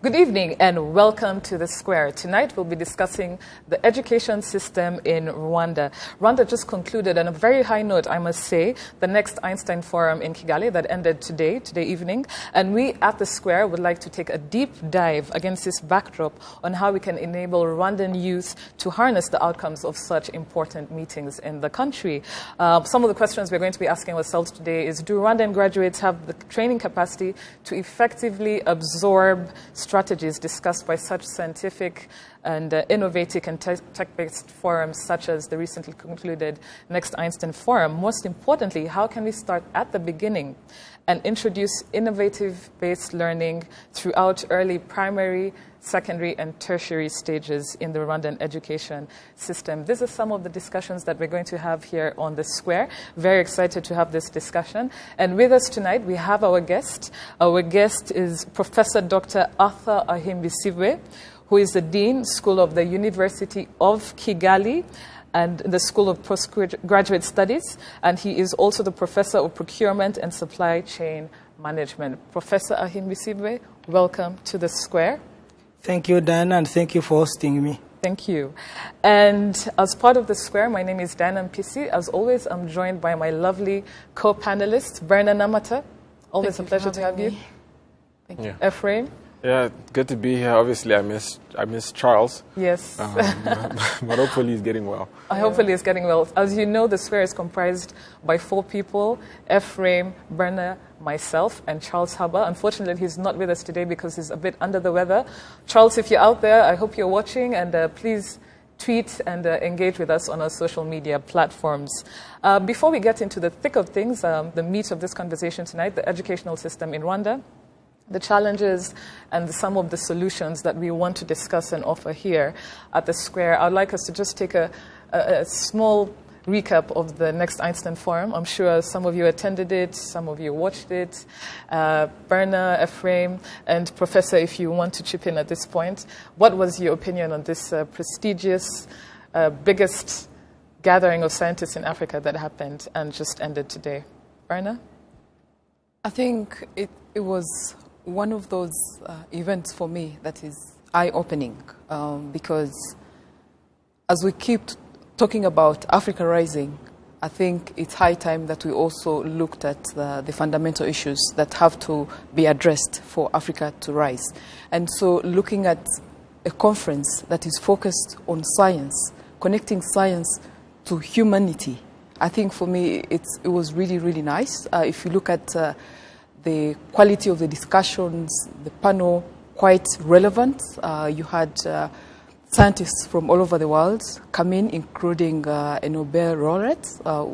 Good evening and welcome to The Square. Tonight we'll be discussing the education system in Rwanda. Rwanda just concluded on a very high note, I must say, the next Einstein Forum in Kigali that ended today evening. And we at The Square would like to take a deep dive against this backdrop on how we can enable Rwandan youth to harness the outcomes of such important meetings in the country. Some of the questions we're going to be asking ourselves today is, do Rwandan graduates have the training capacity to effectively absorb strategies discussed by such scientific and innovative and tech-based forums such as the recently concluded Next Einstein Forum? Most importantly, how can we start at the beginning and introduce innovative-based learning throughout early primary, secondary, and tertiary stages in the Rwandan education system? These are some of the discussions that we're going to have here on The Square. Very excited to have this discussion. And with us tonight, we have our guest. Our guest is Professor Dr. Arthur Ahimbisibwe, who is the Dean, School of the University of Kigali, and the School of Postgraduate Studies, and he is also the Professor of Procurement and Supply Chain Management. Professor Ahimbisibwe, welcome to The Square. Thank you, Diana, and thank you for hosting me. Thank you. And as part of The Square, my name is Diana Mpisi. As always, I'm joined by my lovely co-panelist, Berna Namata. Always a pleasure to have you. Thank you. Ephraim. Yeah, good to be here. Obviously, I miss Charles. Yes. But hopefully he's getting well. Hopefully he's getting well. As you know, The Square is comprised by 4 people: Ephraim, Berna, myself, and Charles Haba. Unfortunately, he's not with us today because he's a bit under the weather. Charles, if you're out there, I hope you're watching, and please tweet and engage with us on our social media platforms. Before we get into the thick of things, the meat of this conversation tonight, the educational system in Rwanda, the challenges and some of the solutions that we want to discuss and offer here at The Square, I'd like us to just take a small recap of the Next Einstein Forum. I'm sure some of you attended it, some of you watched it. Berna, Ephraim, and Professor, if you want to chip in at this point, what was your opinion on this prestigious, biggest gathering of scientists in Africa that happened and just ended today? Berna? I think it was one of those events for me that is eye-opening because as we keep talking about Africa Rising, I think it's high time that we also looked at the fundamental issues that have to be addressed for Africa to rise. And so looking at a conference that is focused on science, connecting science to humanity, I think for me it was really, really nice. If you look at the quality of the discussions, the panel, quite relevant. You had scientists from all over the world come in, including a Nobel laureate,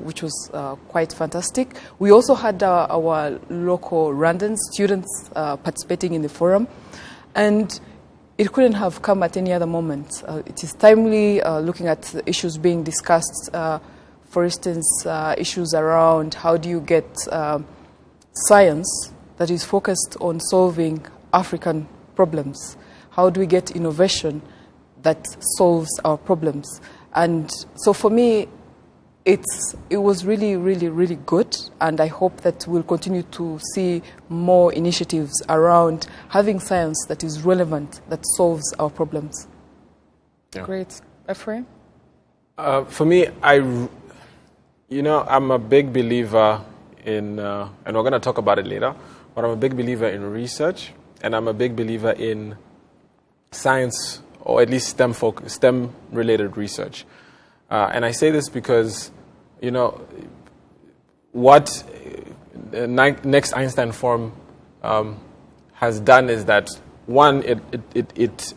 which was quite fantastic. We also had our local Rwandan students participating in the forum, and it couldn't have come at any other moment. It is timely, looking at the issues being discussed, for instance, issues around how do you get science that is focused on solving African problems. How do we get innovation that solves our problems? And so for me, it was really, really, really good, and I hope that we'll continue to see more initiatives around having science that is relevant, that solves our problems. Yeah. Great. Ephraim? For me, I'm a big believer in, and we're going to talk about it later, but I'm a big believer in research, and I'm a big believer in science, or at least STEM-related research. And I say this because, what Next Einstein Forum has done is that, one, or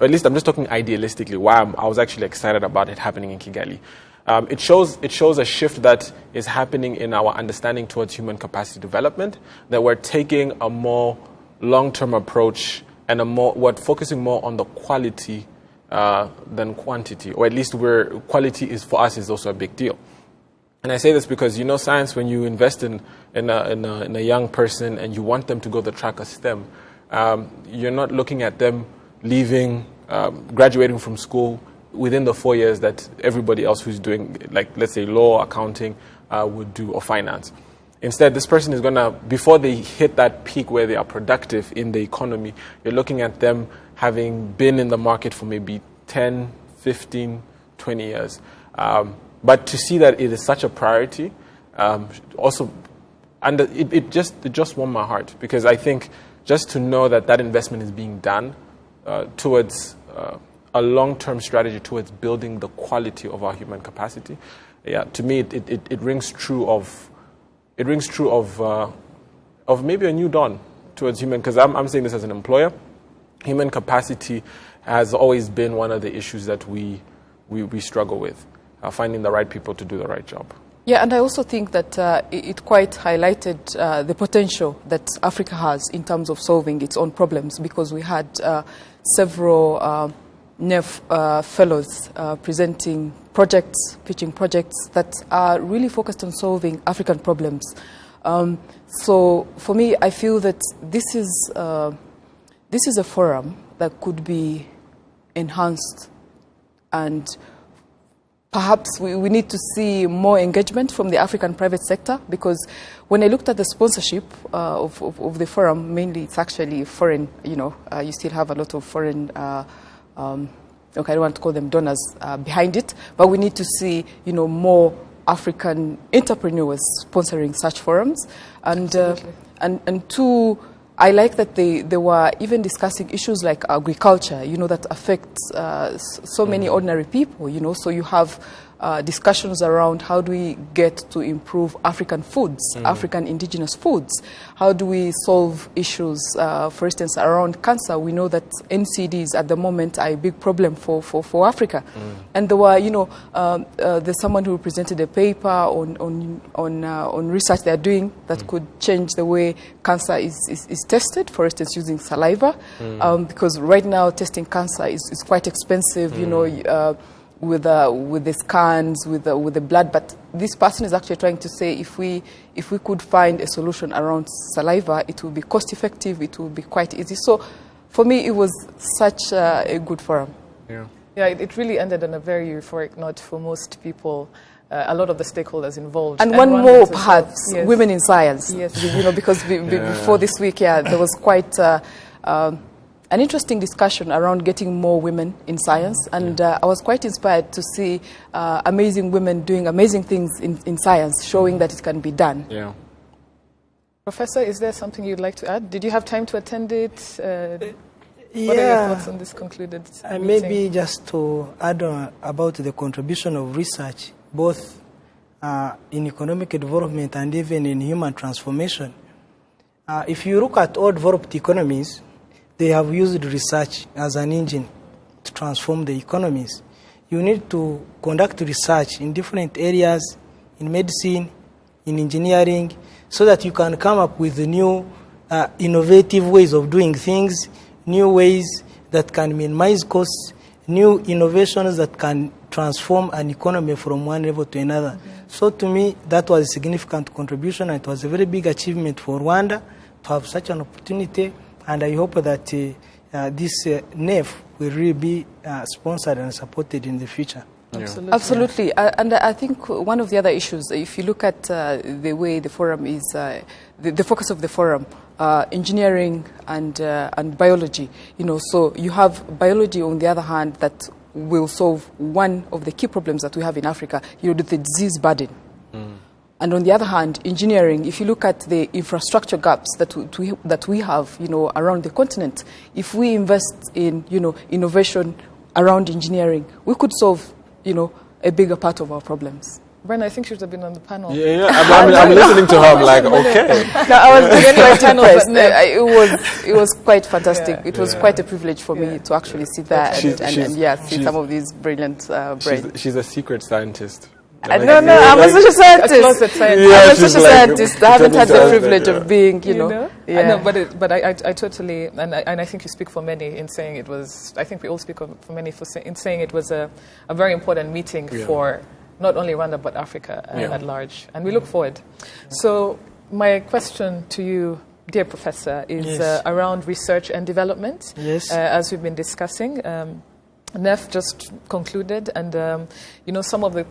at least I'm just talking idealistically, why I was actually excited about it happening in Kigali. It shows a shift that is happening in our understanding towards human capacity development, that we're taking a more long-term approach and we're focusing more on the quality than quantity, or at least where quality is for us is also a big deal. And I say this because, science, when you invest in a young person and you want them to go the track of STEM, you're not looking at them leaving, graduating from school within the 4 years that everybody else who's doing, like, let's say, law, accounting, would do, or finance. Instead, this person is going to, before they hit that peak where they are productive in the economy, you're looking at them having been in the market for maybe 10, 15, 20 years. But to see that it is such a priority, also, and it just warmed my heart, because I think just to know that that investment is being done towards a long-term strategy towards building the quality of our human capacity, to me it rings true of maybe a new dawn towards human. Because I'm saying this as an employer, human capacity has always been one of the issues that we struggle with, finding the right people to do the right job. Yeah, and I also think that it quite highlighted the potential that Africa has in terms of solving its own problems, because we had several NEF fellows presenting projects, pitching projects that are really focused on solving African problems. So for me, I feel that this is a forum that could be enhanced, and perhaps we need to see more engagement from the African private sector, because when I looked at the sponsorship of the forum, mainly it's actually foreign, you still have a lot of foreign, I don't want to call them donors behind it, but we need to see, more African entrepreneurs sponsoring such forums. And two, I like that they were even discussing issues like agriculture, that affects so many ordinary people, so you have discussions around how do we get to improve African foods, African indigenous foods. How do we solve issues, for instance, around cancer? We know that NCDs at the moment are a big problem for Africa. And there were, there's someone who presented a paper on research they're doing that could change the way cancer is tested, for instance, using saliva. Because right now testing cancer is quite expensive, with the scans, with the blood, but this person is actually trying to say if we could find a solution around saliva, it would be cost effective, it would be quite easy. So for me, it was such a good forum. Yeah, it really ended on a very euphoric note for most people. A lot of the stakeholders involved. And one more, perhaps, yes. Women in science. Yes. Because before this week, there was quite an interesting discussion around getting more women in science, and I was quite inspired to see amazing women doing amazing things in science, showing that it can be done. Yeah. Professor, is there something you'd like to add? Did you have time to attend it? What are your thoughts on this concluded meeting? Maybe just to add on about the contribution of research, both in economic development and even in human transformation. If you look at all developed economies, they have used research as an engine to transform the economies. You need to conduct research in different areas, in medicine, in engineering, so that you can come up with new innovative ways of doing things, new ways that can minimize costs, new innovations that can transform an economy from one level to another. So to me, that was a significant contribution, and it was a very big achievement for Rwanda to have such an opportunity. And I hope that this NEF will really be sponsored and supported in the future. Absolutely. And I think one of the other issues, if you look at the way the forum is, the focus of the forum, engineering and biology, so you have biology on the other hand that will solve one of the key problems that we have in Africa, the disease burden. And on the other hand, engineering, if you look at the infrastructure gaps that we have, around the continent, if we invest in, innovation around engineering, we could solve, a bigger part of our problems. Brenda, I think she should have been on the panel. Yeah. I'm listening to her. I'm like, okay. No, I was quite impressed. It was quite fantastic. It was quite a privilege for me to actually sit there and see some of these brilliant brains. She's a secret scientist. No, I'm a social scientist. I'm a social scientist. I haven't had the privilege of being, I know, but I totally, and I think you speak for many in saying it was, I think we all speak for many in saying it was a very important meeting for not only Rwanda, but Africa at large. And we look forward. So my question to you, dear Professor, is around research and development. Yes. As we've been discussing. NEF just concluded, and some of the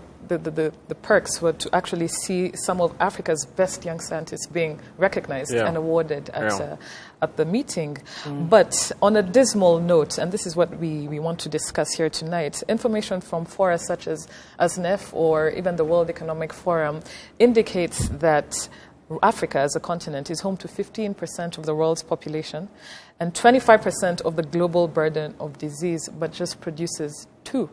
perks were to actually see some of Africa's best young scientists being recognized and awarded at the meeting. But on a dismal note, and this is what we want to discuss here tonight, information from fora such as NEF or even the World Economic Forum indicates that Africa as a continent is home to 15% of the world's population and 25% of the global burden of disease, but just produces 2%,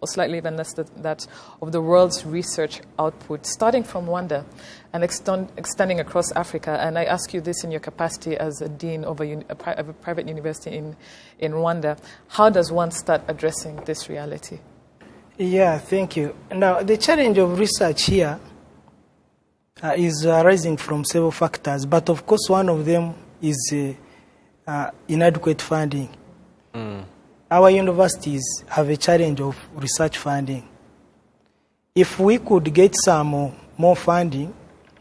or slightly even less than that, of the world's research output, starting from Rwanda and extending across Africa. And I ask you this in your capacity as a dean of a private university in Rwanda. How does one start addressing this reality? Yeah, thank you. Now, the challenge of research here is arising from several factors, but of course one of them is inadequate funding. Our universities have a challenge of research funding. If we could get some more funding,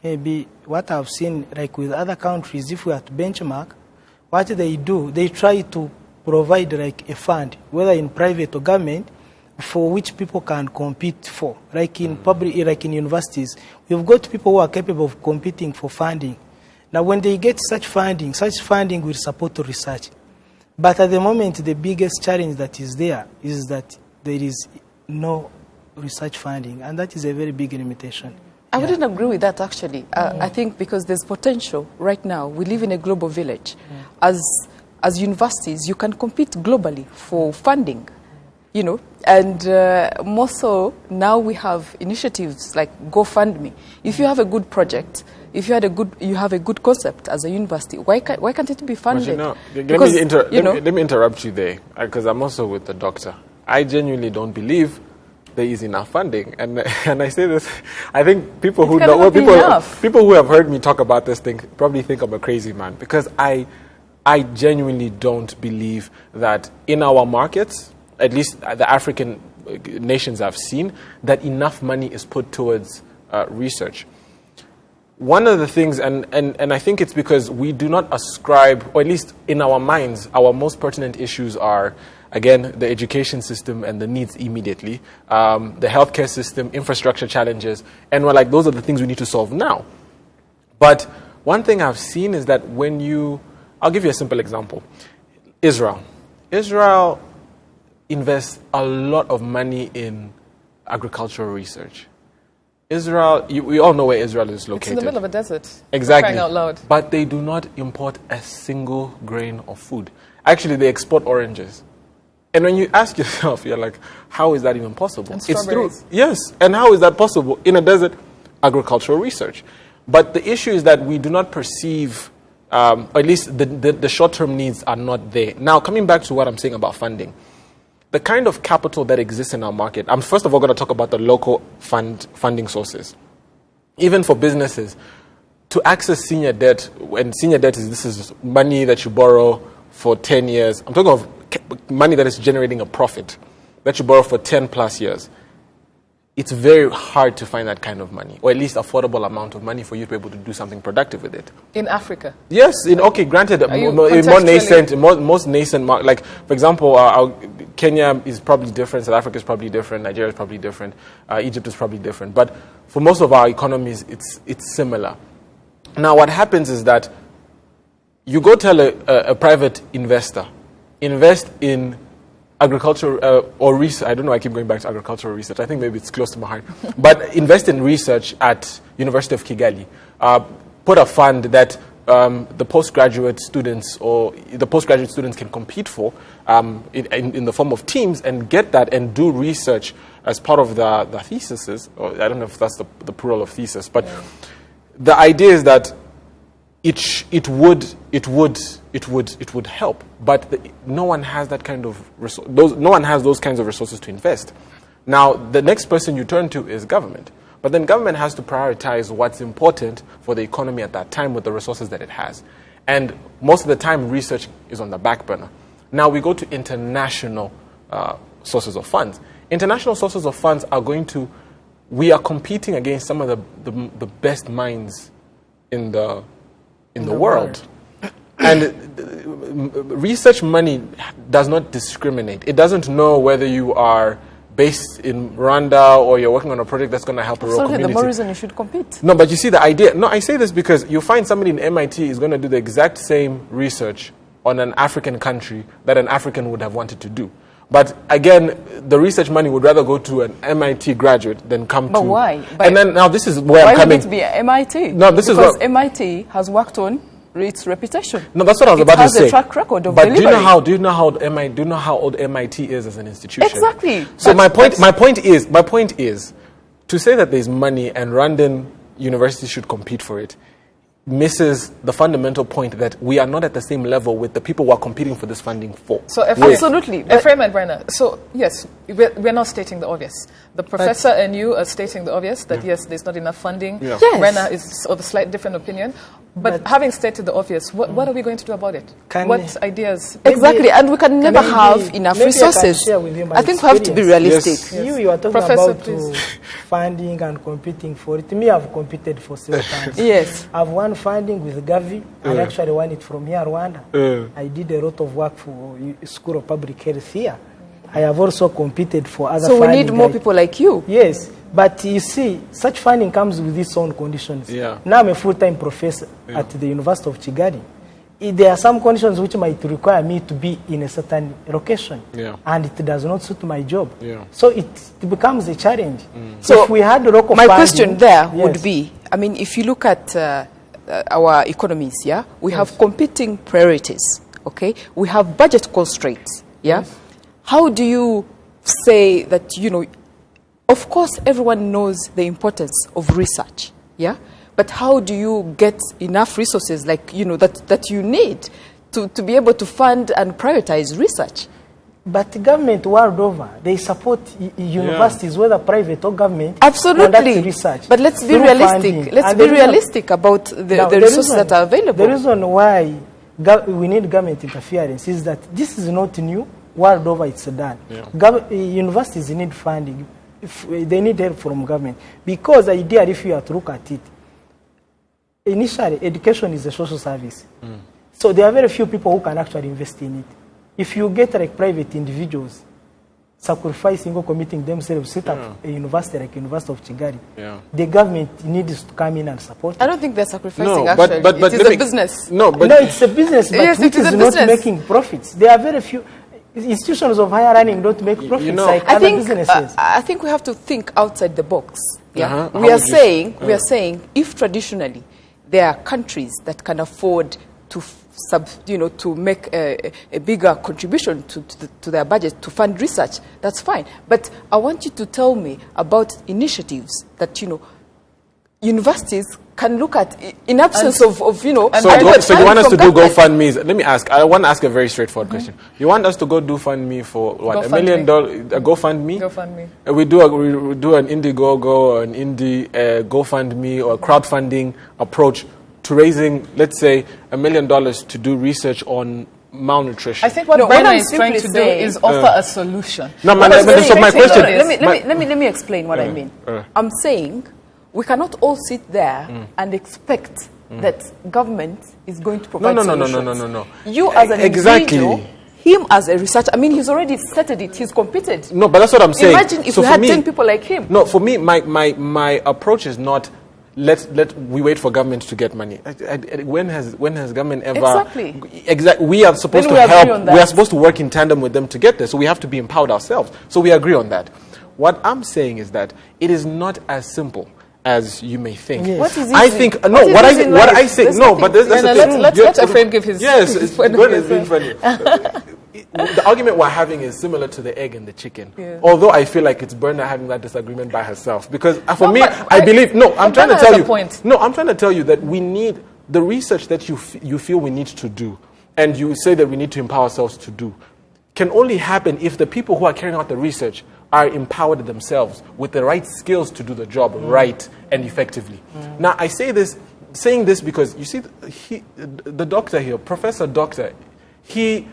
maybe what I've seen, like with other countries, if we are to benchmark, what they do, they try to provide like a fund, whether in private or government, for which people can compete for. Like in public, like in universities, we've got people who are capable of competing for funding. Now, when they get such funding will support research. But at the moment, the biggest challenge that is there is that there is no research funding, and that is a very big limitation. I wouldn't agree with that, actually. I think because there's potential right now. We live in a global village. As universities, you can compete globally for funding. And more so, now we have initiatives like GoFundMe. If you have a good project, if you have a good concept as a university, why can't it be funded? Let me interrupt you there, because I'm also with the doctor. I genuinely don't believe there is enough funding, and I say this. I think people who have heard me talk about this thing probably think I'm a crazy man, because I genuinely don't believe that in our markets, at least the African nations I've seen, that enough money is put towards research. One of the things, and I think it's because we do not ascribe, or at least in our minds, our most pertinent issues are, again, the education system and the needs immediately, the healthcare system, infrastructure challenges, and we're like, those are the things we need to solve now. But one thing I've seen is that I'll give you a simple example. Israel invests a lot of money in agricultural research. Israel, we all know where Israel is located. It's in the middle of a desert. Exactly. Crying out loud. But they do not import a single grain of food. Actually, they export oranges. And when you ask yourself, you're like, how is that even possible? And strawberries. It's true. Yes. And how is that possible in a desert? Agricultural research. But the issue is that we do not perceive, or at least the short-term needs are not there. Now, coming back to what I'm saying about funding, the kind of capital that exists in our market, I'm first of all going to talk about the local funding sources. Even for businesses, to access senior debt, and senior debt this is money that you borrow for 10 years. I'm talking of money that is generating a profit that you borrow for 10 plus years. It's very hard to find that kind of money, or at least affordable amount of money for you to be able to do something productive with it. In Africa? Yes. Granted, most nascent, like, for example, Kenya is probably different, South Africa is probably different, Nigeria is probably different, Egypt is probably different. But for most of our economies, it's similar. Now, what happens is that you go tell a private investor, invest in agriculture or research. I don't know, I keep going back to agricultural research. I think maybe it's close to my heart. But invest in research at University of Kigali. Put a fund that the postgraduate students can compete for in the form of teams, and get that and do research as part of the theses. Or I don't know if that's the plural of thesis, but the idea is that it would help, but no one has that kind of no one has those kinds of resources to invest. Now, the next person you turn to is government, but then government has to prioritize what's important for the economy at that time with the resources that it has, and most of the time, research is on the back burner. Now we go to international sources of funds. International sources of funds we are competing against some of the best minds in the world. And research money does not discriminate. It doesn't know whether you are based in Rwanda or you're working on a project that's going to help a rural community. The more reason you should compete. No, but you see the idea. No, I say this because you find somebody in MIT is going to do the exact same research on an African country that an African would have wanted to do. But again, the research money would rather go to an MIT graduate than come to... But why? And then now this is where I'm coming... Why would it be MIT? No, this is because MIT has worked on its reputation. No, that's what I was about to say. It has a track record of but delivery. Do you know how old MIT is as an institution? Exactly. So my point is to say that there's money and Rwandan universities should compete for it misses the fundamental point that we are not at the same level with the people who are competing for this funding for. So absolutely. Ephraim and Brenna, so yes, we're not stating the obvious. The professor and you are stating the obvious, that yes, there's not enough funding. Yeah. Yes. Brenna is of a slight different opinion. But having stated the obvious, what are we going to do about it? What ideas? Exactly, and we can never have enough resources. I think we have to be realistic. Yes. You are talking about funding and competing for it. Me, I've competed for several times. Yes. I've won funding with Gavi and actually won it from here, Rwanda. I did a lot of work for School of Public Health here. I have also competed for other funding. So we need more people like you. Yes. But you see, such funding comes with its own conditions. Yeah. Now I'm a full-time professor at the University of Kigali. There are some conditions which might require me to be in a certain location. Yeah. And it does not suit my job. Yeah. So it becomes a challenge. So if we had local my funding, question there would be, I mean, if you look at our economies, yeah, we have competing priorities, okay? We have budget constraints, yeah? Yes. How do you say that, you know, of course, everyone knows the importance of research, yeah? But how do you get enough resources, like, you know, that you need to be able to fund and prioritize research? But the government world over, they support universities, whether private or government, absolutely. conduct research. But let's be realistic. Let's be realistic about the resources that are available. The reason why we need government interference is that this is not new. World over, it's done. Yeah. Universities need funding. They need help from government. Because ideally, if you have to look at it, initially, education is a social service. So there are very few people who can actually invest in it. If you get like private individuals sacrificing or committing themselves, set up a university like University of Kigali, the government needs to come in and support it. I don't think they're sacrificing, no, actually. But it is a business. No, it's a business, but yes, which is not making profits. There are very few... Institutions of higher learning don't make profits like other businesses. I think we have to think outside the box. Yeah? We are saying if traditionally there are countries that can afford to to make a bigger contribution to their budget to fund research, that's fine. But I want you to tell me about initiatives that, you know, universities can look at in absence of So you want us to do GoFundMes? Let me ask. I want to ask a very straightforward question. You want us to go do FundMe for what? $1 million? GoFundMe? GoFundMe. We do an Indiegogo or an Indie GoFundMe or crowdfunding approach to raising, let's say, $1 million to do research on malnutrition. I think what Brenna is trying to do is offer a solution. No, my question. Let me explain what I mean. I'm saying we cannot all sit there and expect that government is going to provide solutions. No. You as an individual, him as a researcher, I mean, he's already stated it. He's competed. No, but that's what I'm saying. Imagine if we had 10 people like him. No, for me, my approach is not we wait for government to get money. When has government ever... Exactly. We are supposed to help. We are supposed to work in tandem with them to get there. So we have to be empowered ourselves. So we agree on that. What I'm saying is that it is not as simple as you may think. Yes. What is easy? I think what I say. No, but that's the thing. Let's let Ephraim give his. Yes, it's being funny. The argument we're having is similar to the egg and the chicken. Yeah. Although I feel like it's Brenna having that disagreement by herself. Because for me, I believe... No, I'm trying to tell you... No, I'm trying to tell you that we need the research that you feel we need to do, and you say that we need to empower ourselves to do, can only happen if the people who are carrying out the research are empowered themselves with the right skills to do the job right and effectively. Now, I saying this because, you see, the doctor here, Professor Doctor, he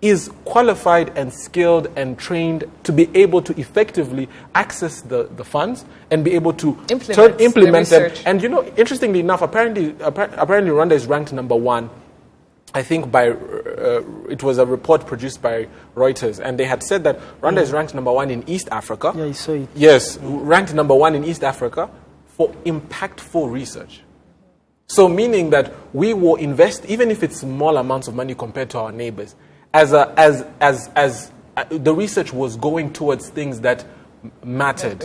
is qualified and skilled and trained to be able to effectively access the funds and be able to implement them. And, you know, interestingly enough, apparently Rwanda is ranked number 1 I think it was a report produced by Reuters, and they had said that Rwanda is ranked number 1 in East Africa. Yeah, I saw it. Yes, ranked number 1 in East Africa for impactful research. So meaning that we will invest, even if it's small amounts of money compared to our neighbors, as the research was going towards things that mattered.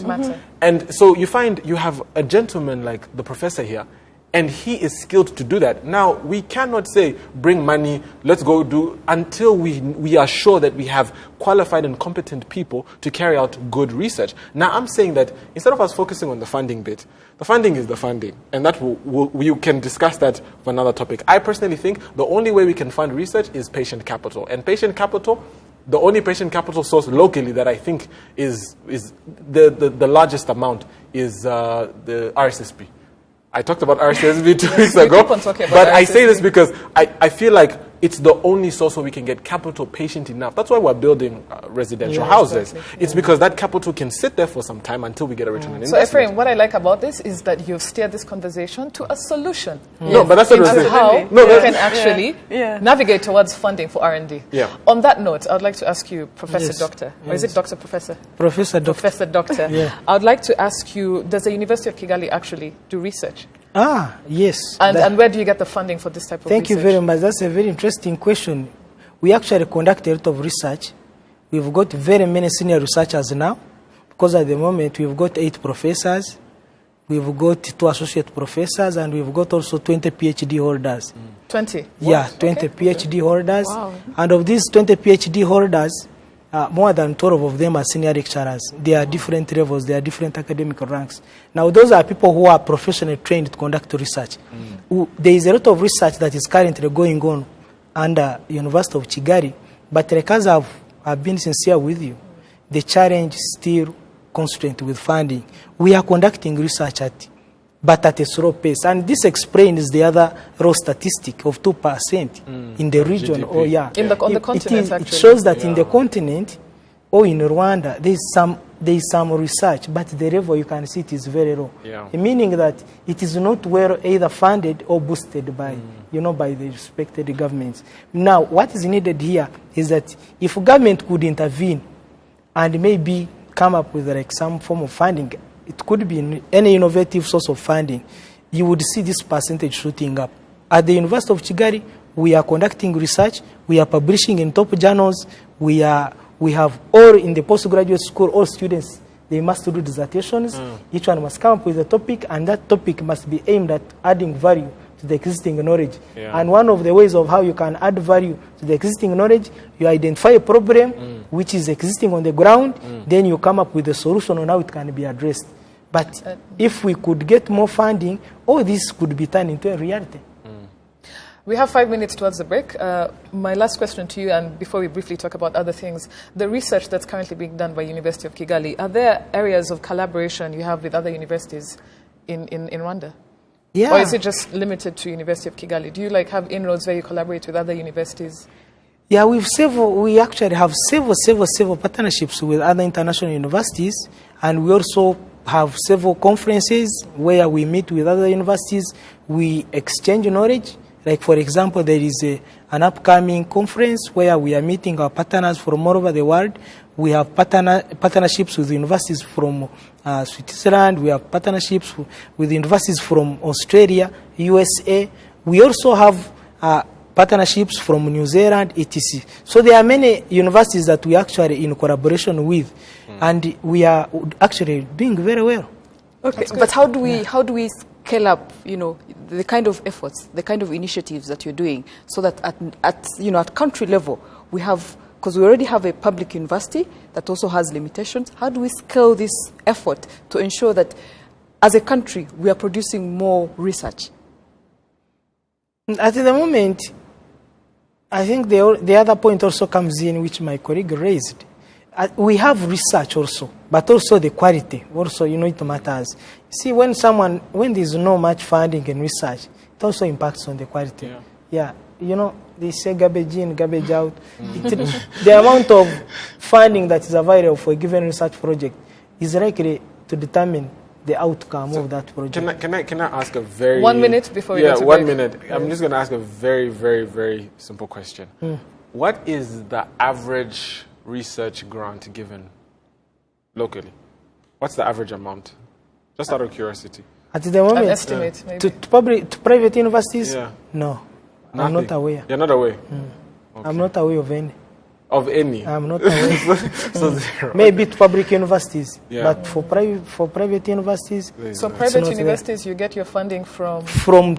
And so you find you have a gentleman like the professor here, and he is skilled to do that. Now, we cannot say, bring money, let's go do, until we are sure that we have qualified and competent people to carry out good research. Now, I'm saying that instead of us focusing on the funding bit, the funding is the funding, and that we can discuss that for another topic. I personally think the only way we can fund research is patient capital. And patient capital, the only patient capital source locally that I think is the largest amount is the RSSP. I talked about RSSB 2 weeks ago, but I say this because I feel like it's the only source where we can get capital patient enough. That's why we're building residential houses. Exactly. It's because that capital can sit there for some time until we get a return on investment. So Ephraim, what I like about this is that you've steered this conversation to a solution. No, but that's what I'm saying. How we can actually navigate towards funding for R&D. Yeah. On that note, I would like to ask you, Professor Doctor, or is it Doctor Professor? Professor Doctor. Professor Doctor. I would like to ask you, does the University of Kigali actually do research? Yes. And where do you get the funding for this type of research? Thank you very much. That's a very interesting question. We actually conduct a lot of research. We've got very many senior researchers now, because at the moment we've got 8 professors, we've got 2 associate professors, and we've got also 20 PhD holders. 20? Yeah, 20 PhD holders. Wow. And of these 20 PhD holders, more than 12 of them are senior lecturers. They are different levels, they are different academic ranks. Now, those are people who are professionally trained to conduct research. There is a lot of research that is currently going on under University of Kigali, but like as I've been sincere with you, the challenge is still constrained with funding. We are conducting research but at a slow pace. And this explains the other raw statistic of 2% in the region. GDP. On the continent, actually. It shows that in the continent or in Rwanda, there is some research, but the level you can see it is very low. Meaning that it is not well either funded or boosted by, by the respected governments. Now, what is needed here is that if government could intervene and maybe come up with like some form of funding, it could be any innovative source of funding, you would see this percentage shooting up. At the University of Kigali, we are conducting research, we are publishing in top journals, we have all in the postgraduate school, all students, they must do dissertations. Each one must come up with a topic, and that topic must be aimed at adding value to the existing knowledge. And one of the ways of how you can add value to the existing knowledge, you identify a problem which is existing on the ground, then you come up with a solution on how it can be addressed. But if we could get more funding, all this could be turned into a reality. We have 5 minutes towards the break. My last question to you, and before we briefly talk about other things, the research that's currently being done by University of Kigali, are there areas of collaboration you have with other universities in Rwanda? Yeah. Or is it just limited to University of Kigali? Do you have inroads where you collaborate with other universities? Yeah, we actually have several partnerships with other international universities, and we also have several conferences where we meet with other universities, we exchange knowledge. Like, for example, there is an upcoming conference where we are meeting our partners from all over the world. We have partnerships with universities from Switzerland. We have partnerships with universities from Australia, USA. We also have partnerships from New Zealand, etc. So there are many universities that we actually in collaboration with, and we are actually doing very well. Okay, but how do we scale up, the kind of efforts, the kind of initiatives that you're doing, so that at country level we have, because we already have a public university that also has limitations. How do we scale this effort to ensure that as a country we are producing more research? At the moment, I think the other point also comes in, which my colleague raised. We have research also, but also the quality. Also, it matters. See, when there's no much funding in research, it also impacts on the quality. They say garbage in, garbage out. The amount of funding that is available for a given research project is likely to determine the outcome of that project. Can I ask a very 1 minute before we yeah, go to 1 break? minute. I'm just going to ask a very, very, very simple question. What is the average research grant given locally? What's the average amount? Just out of curiosity. At the moment, An estimate, maybe. to private universities, Yeah. no. I'm Nothing. not aware. You're not aware? I'm not aware of any. Of any? I'm not aware. So zero. Maybe to public universities, Yeah. but for private universities, So not private there. universities, you get your funding from... from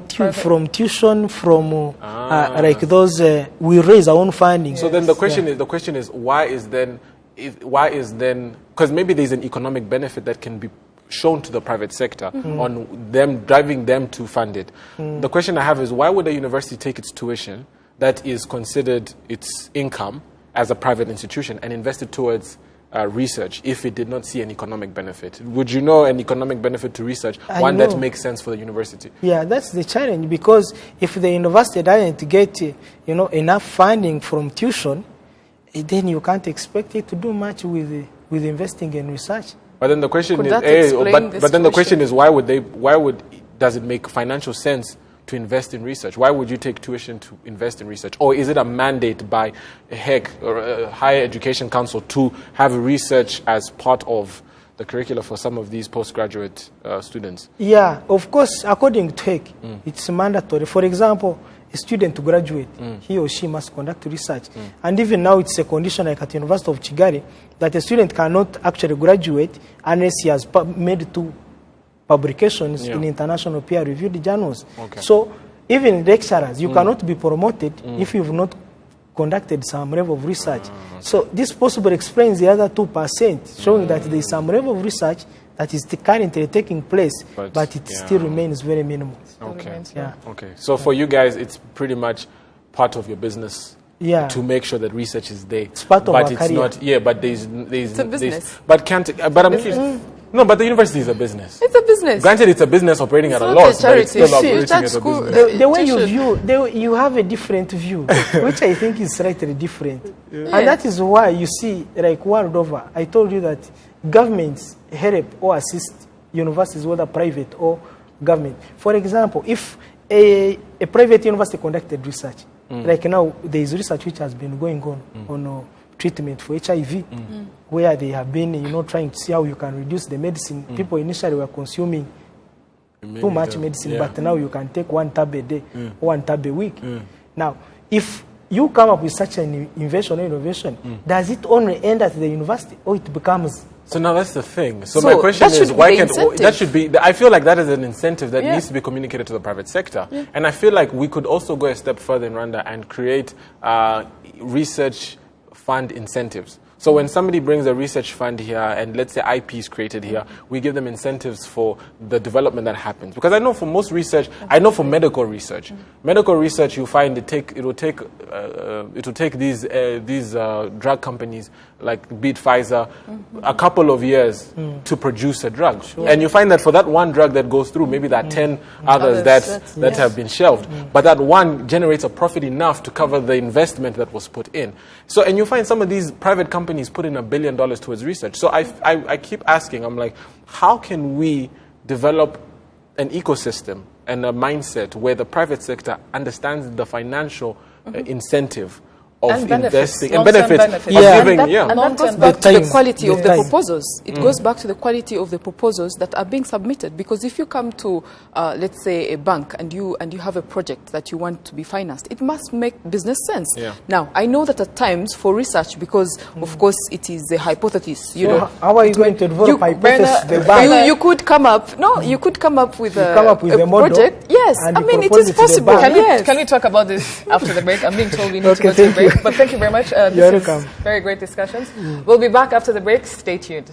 tuition, from like those, we raise our own funding. So then the question is why is then because maybe there's an economic benefit that can be shown to the private sector on them driving them to fund it. The question I have is why would a university take its tuition that is considered its income as a private institution and invest it towards research if it did not see an economic benefit? Would you know an economic benefit to research, one that makes sense for the university? Yeah, that's the challenge, because if the university doesn't get enough funding from tuition, then you can't expect it to do much with investing in research. But then the question Could is, that explain this but then the question tuition? is, does it make financial sense to invest in research? Why would you take tuition to invest in research? Or is it a mandate by HEC or a Higher Education Council to have research as part of the curricula for some of these postgraduate students? Yeah, of course, according to HEC, it's mandatory. For example, a student to graduate, he or she must conduct research. And even now it's a condition like at the University of Kigali that a student cannot actually graduate unless he has made 2 publications in international peer-reviewed journals. Okay. So even lecturers, you cannot be promoted if you've not conducted some level of research. So this possibly explains the other 2%, showing that there is some level of research that is currently taking place, but it still remains very minimal. Okay. Yeah. Okay. So for you guys, it's pretty much part of your business. Yeah. To make sure that research is there. It's part of but our it's career. not. Yeah, but there's a business. but no, but the university is a business. It's a business. Granted, it's a business operating at a not loss, a but it's charity. still operating It's at as a school. business. The way you Tuition. view, you have a different view, which I think is slightly different. And that is why you see, like world over, I told you that governments help or assist universities, whether private or government. For example, if a private university conducted research, like now there is research which has been going on treatment for HIV, where they have been, trying to see how you can reduce the medicine. People initially were consuming too much medicine, but now you can take 1 tab a day, 1 tab a week. Now, if you come up with such an invention or innovation, does it only end at the university, or it becomes... So now that's the thing. So my question is, why can't that should be? I feel like that is an incentive that needs to be communicated to the private sector, and I feel like we could also go a step further in Rwanda and create research fund incentives. So when somebody brings a research fund here and let's say IP is created here, we give them incentives for the development that happens. Because I know for most research, I know for medical research, you find it will take these drug companies like be it Pfizer a couple of years to produce a drug. And you find that for that one drug that goes through, maybe there are 10 others that have been shelved. But that one generates a profit enough to cover the investment that was put in. So, and you find some of these private companies put in $1 billion towards research. So I keep asking, I'm like, how can we develop an ecosystem and a mindset where the private sector understands the financial incentive of investing and benefits of giving, and that goes back to the quality of the proposals. It goes back to the quality of the proposals that are being submitted. Because if you come to, let's say, a bank and you have a project that you want to be financed, it must make business sense. Now, I know that at times for research, because of course it is a hypothesis. You know, how are you going to develop hypothesis? You could come up. No, you could come up with a Model, project. Yes, I mean it is possible. Can we talk about this after the break? I'm being told we need to go to the break. But thank you very much. This is very great discussions. We'll be back after the break. Stay tuned.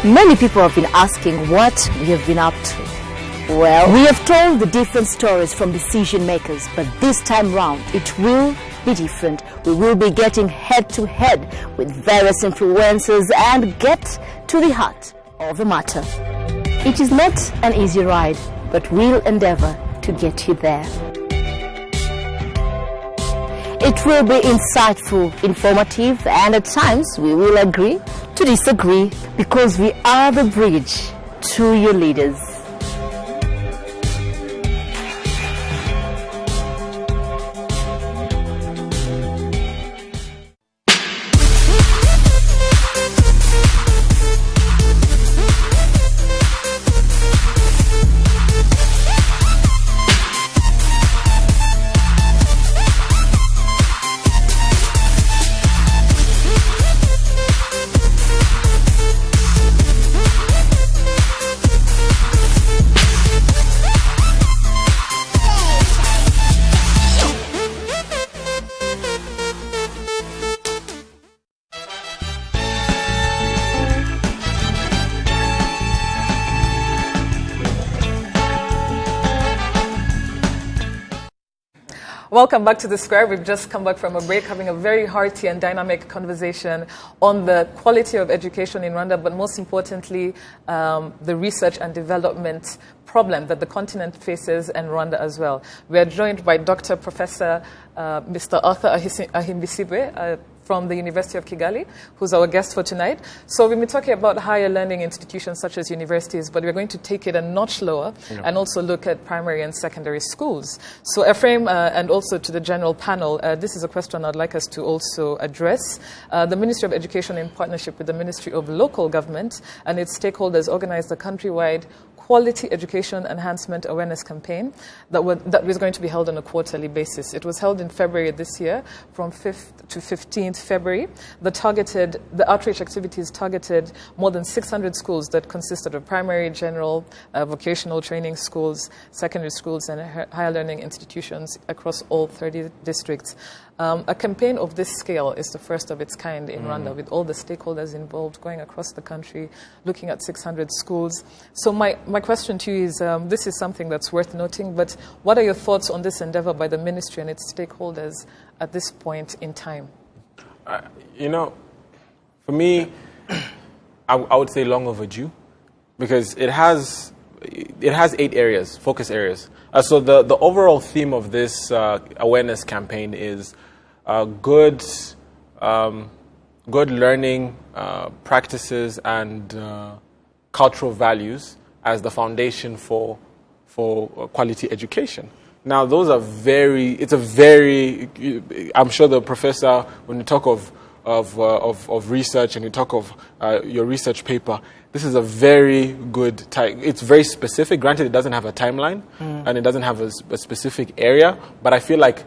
Many people have been asking what we have been up to. Well, we have told the different stories from decision makers, but this time round, it will be different. We will be getting head to head with various influencers and get to the heart of the matter. It is not an easy ride, but we'll endeavor to get you there. It will be insightful, informative, and at times we will agree to disagree because we are the bridge to your leaders. Welcome back to The Square. We've just come back from a break, having a very hearty and dynamic conversation on the quality of education in Rwanda, but most importantly, the research and development problem that the continent faces and Rwanda as well. We are joined by Dr. Professor Mr. Arthur Ahimbisibwe from the University of Kigali, who's our guest for tonight. So we've been talking about higher learning institutions such as universities, but we're going to take it a notch lower and also look at primary and secondary schools. So Ephraim, and also to the general panel, this is a question I'd like us to also address. The Ministry of Education, in partnership with the Ministry of Local Government and its stakeholders, organized a countrywide quality education enhancement awareness campaign that was going to be held on a quarterly basis. It was held in February this year, from 5th to 15th February. The outreach activities targeted more than 600 schools that consisted of primary, general, vocational training schools, secondary schools, and higher learning institutions across all 30 districts. A campaign of this scale is the first of its kind in Rwanda, with all the stakeholders involved going across the country, looking at 600 schools. So my question to you is, this is something that's worth noting, but what are your thoughts on this endeavor by the ministry and its stakeholders at this point in time? For me, I would say long overdue, because it has 8 areas, focus areas. So the overall theme of this awareness campaign is good learning practices and cultural values as the foundation for quality education. Now, those are I'm sure the professor, when you talk of research and you talk of your research paper, this is a very good type. It's very specific. Granted, it doesn't have a timeline and it doesn't have a specific area, but I feel like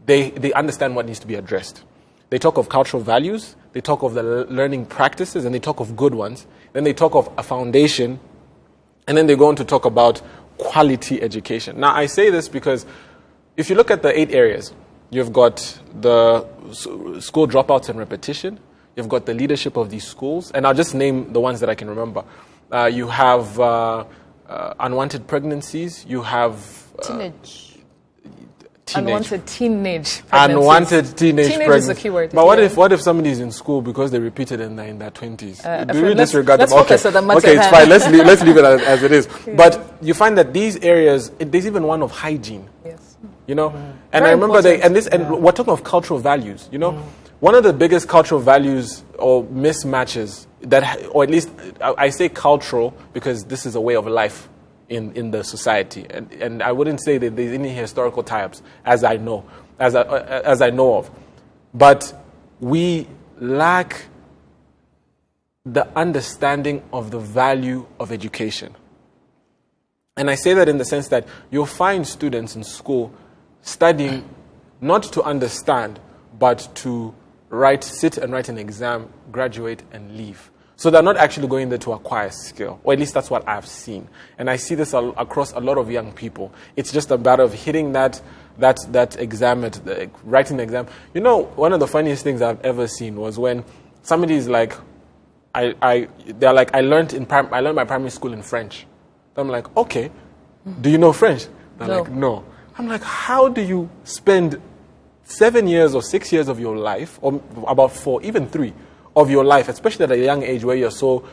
they understand what needs to be addressed. They talk of cultural values, they talk of the learning practices, and they talk of good ones. Then they talk of a foundation, and then they go on to talk about quality education. Now, I say this because if you look at the 8 areas, you've got the school dropouts and repetition. You've got the leadership of these schools. And I'll just name the ones that I can remember. You have unwanted pregnancies. You have... Unwanted teenage pregnancies. Unwanted teenage pregnancies. Is a keyword. But what if somebody is in school because they repeated and they're in their 20s? Do we disregard them? Okay, it's fine. Let's leave it as it is. Yeah. But you find that these areas, there's even one of hygiene. Yes. And very I remember and we're talking of cultural values. One of the biggest cultural values or mismatches or at least I say cultural because this is a way of life in the society, and I wouldn't say that there's any historical tie-ups as I know of, but we lack the understanding of the value of education. And I say that in the sense that you'll find students in school studying not to understand, but to sit and write an exam, graduate, and leave. So they're not actually going there to acquire skill, or at least that's what I've seen. And I see this across a lot of young people. It's just a matter of hitting that exam, writing the exam. One of the funniest things I've ever seen was when somebody is like, I learned my primary school in French. I'm like, okay, do you know French? They're like, no. I'm like, how do you spend 7 years or 6 years of your life, or about 4, even 3 of your life, especially at a young age where you're so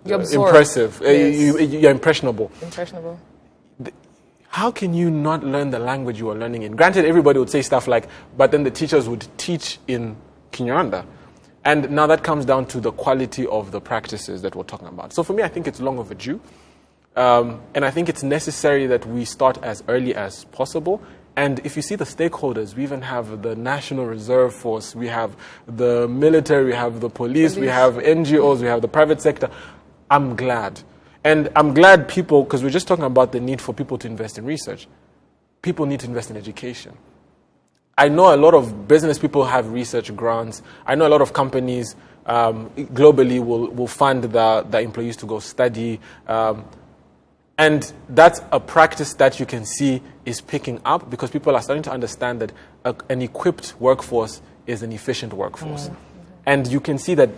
impressive, Yes. you're impressionable. Impressionable. How can you not learn the language you are learning in? Granted, everybody would say stuff like, but then the teachers would teach in Kinyarwanda. And now that comes down to the quality of the practices that we're talking about. So for me, I think it's long overdue. And I think it's necessary that we start as early as possible. And if you see the stakeholders, we even have the National Reserve Force, we have the military, we have the police, we have NGOs, we have the private sector. I'm glad. And I'm glad people, because we're just talking about the need for people to invest in research. People need to invest in education. I know a lot of business people have research grants. I know a lot of companies globally will fund the employees to go study. And that's a practice that you can see is picking up because people are starting to understand that an equipped workforce is an efficient workforce. Mm-hmm. And you can see that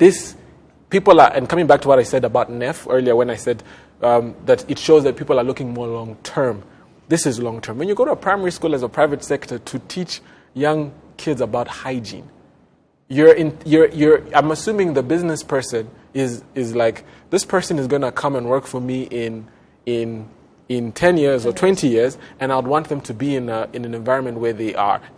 people are, and coming back to what I said about NEF earlier when I said that it shows that people are looking more long-term. This is long-term. When you go to a primary school as a private sector to teach young kids about hygiene, I'm assuming the business person is like, this person is going to come and work for me in 10 years or 20 years, and I'd want them to be in an environment where they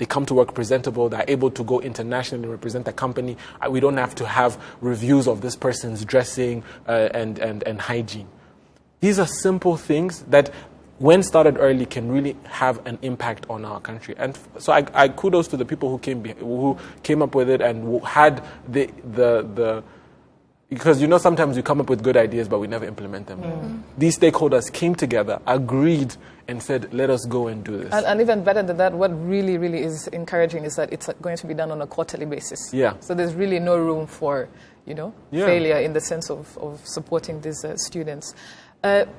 come to work presentable, they're able to go internationally and represent the company. We don't have to have reviews of this person's dressing and hygiene. These are simple things that, when started early, can really have an impact on our country. And so I kudos to the people who came up with it and who had the because sometimes we come up with good ideas, but we never implement them. Mm-hmm. These stakeholders came together, agreed, and said, let us go and do this. And even better than that, what really, really is encouraging is that it's going to be done on a quarterly basis. Yeah. So there's really no room for, failure in the sense of supporting these students.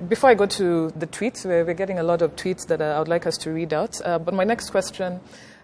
Before I go to the tweets, we're getting a lot of tweets that I would like us to read out. But my next question,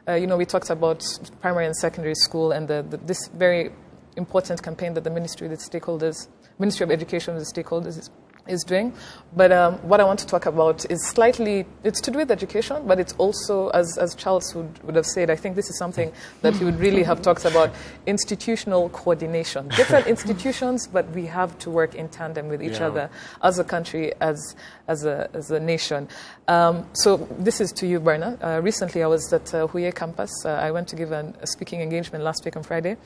we talked about primary and secondary school and this very important campaign that the Ministry of Education with the stakeholders is doing. But what I want to talk about is it's to do with education, but it's also, as Charles would have said, I think this is something that he would really have talked about, institutional coordination. Different institutions, but we have to work in tandem with each other as a country, as a nation. So this is to you, Berna. Recently I was at Huye campus. I went to give a speaking engagement last week on Friday.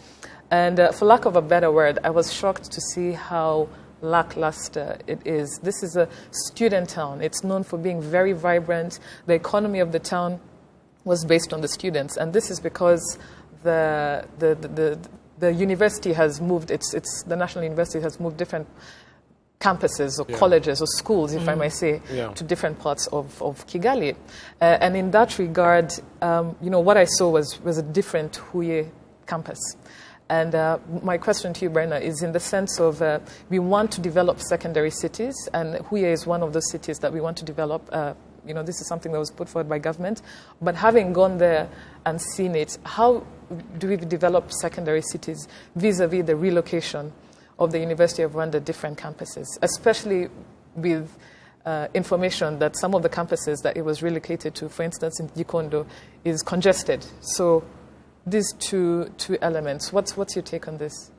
And for lack of a better word, I was shocked to see how lackluster it is. This is a student town. It's known for being very vibrant. The economy of the town was based on the students, and this is because the university has moved. The National University has moved different campuses or colleges or schools, if I may say, to different parts of Kigali. And in that regard, what I saw was a different Huye campus. And my question to you, Berna, is in the sense of we want to develop secondary cities, and Huye is one of those cities that we want to develop. This is something that was put forward by government. But having gone there and seen it, how do we develop secondary cities vis-a-vis the relocation of the University of Rwanda different campuses, especially with information that some of the campuses that it was relocated to, for instance, in Gikondo, is congested. So these two elements. What's your take on this?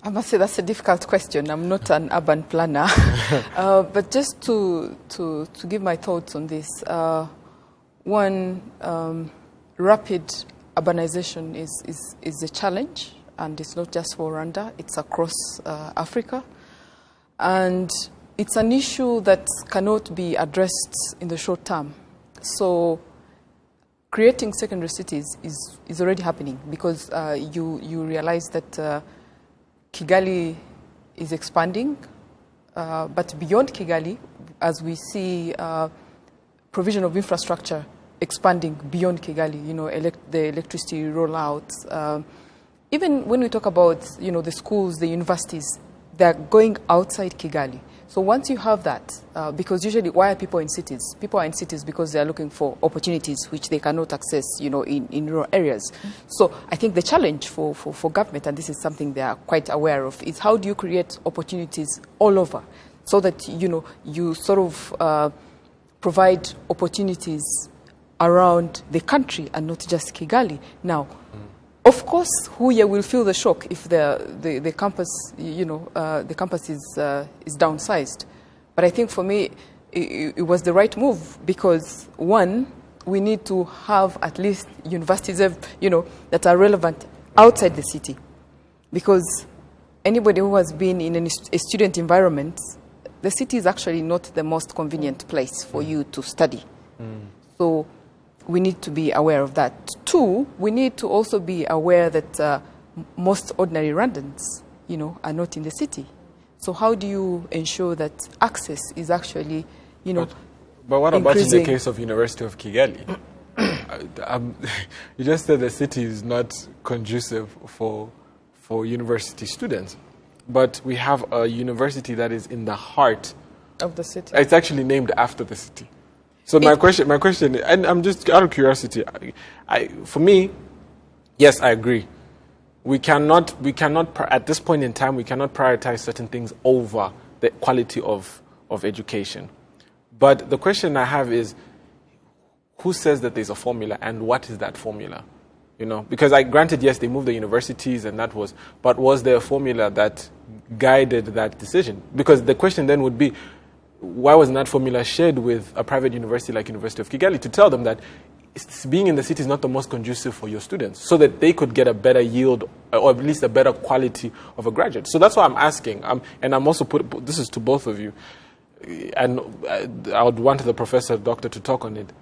I must say that's a difficult question. I'm not an urban planner, but just to give my thoughts on this. One, rapid urbanization is a challenge, and it's not just for Rwanda. It's across Africa, and it's an issue that cannot be addressed in the short term. So creating secondary cities is already happening because you realize that Kigali is expanding, but beyond Kigali, as we see provision of infrastructure expanding beyond Kigali, the electricity rollout. Even when we talk about the schools, the universities, they're going outside Kigali. So once you have that, because usually why are people in cities? People are in cities because they are looking for opportunities which they cannot access, in rural areas. Mm-hmm. So I think the challenge for government, and this is something they are quite aware of, is how do you create opportunities all over so that, you sort of provide opportunities around the country and not just Kigali. Now, of course, Huye will feel the shock if the campus, the campus is downsized. But I think for me, it was the right move because, one, we need to have at least universities, that are relevant outside the city. Because anybody who has been in a student environment, the city is actually not the most convenient place for you to study. So we need to be aware of that. Two, we need to also be aware that most ordinary Rwandans, are not in the city. So how do you ensure that access is actually, But what about in the increasing? case of University of Kigali? You just said the city is not conducive for university students. But we have a university that is in the heart Of the city. It's actually named after the city. So my question, and I'm just out of curiosity, for me, yes, I agree. We cannot at this point in time, we cannot prioritize certain things over the quality of education. But the question I have is, who says that there's a formula, and what is that formula? Because granted, yes, they moved the universities, and but was there a formula that guided that decision? Because the question then would be, why wasn't that formula shared with a private university like University of Kigali to tell them that being in the city is not the most conducive for your students, so that they could get a better yield or at least a better quality of a graduate? So that's why I'm asking, and I'm also this is to both of you, and I would want the professor, doctor, to talk on it.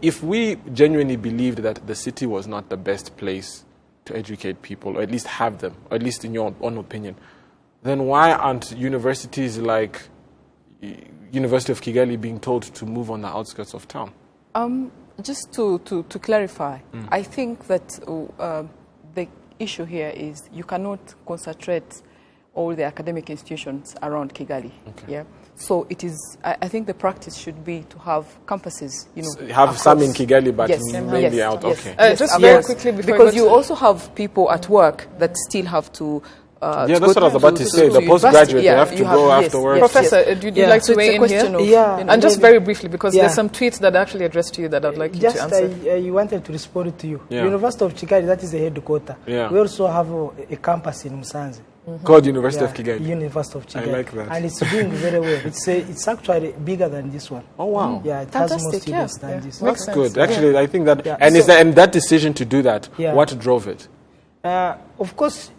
If we genuinely believed that the city was not the best place to educate people, or at least have them, or at least in your own opinion, then why aren't universities like University of Kigali being told to move on the outskirts of town? Just to clarify, I think that the issue here is you cannot concentrate all the academic institutions around Kigali. Okay. Yeah. So it is. I think the practice should be to have campuses. Have some in Kigali, but yes, mainly yes, out. yes. Okay. Just very quickly before because you also have people at work that still have to. Yeah, that's what I was about to say. The postgraduate, they have to go afterwards. Professor, would you like to weigh in here? And just very briefly, because there's some tweets that are actually addressed to you that I'd like you to answer. You wanted to respond to you. Yeah. University of Kigali, that is the headquarters. Yeah. We also have a campus in Musanze. Called University of Kigali. University of Kigali. I like that. And it's doing very well. It's actually bigger than this one. Oh, wow. Yeah, it has more Fantastic, students than this. Makes That's sense. good. Actually, I think that, Yeah. and that decision to do that, what drove it? Of course,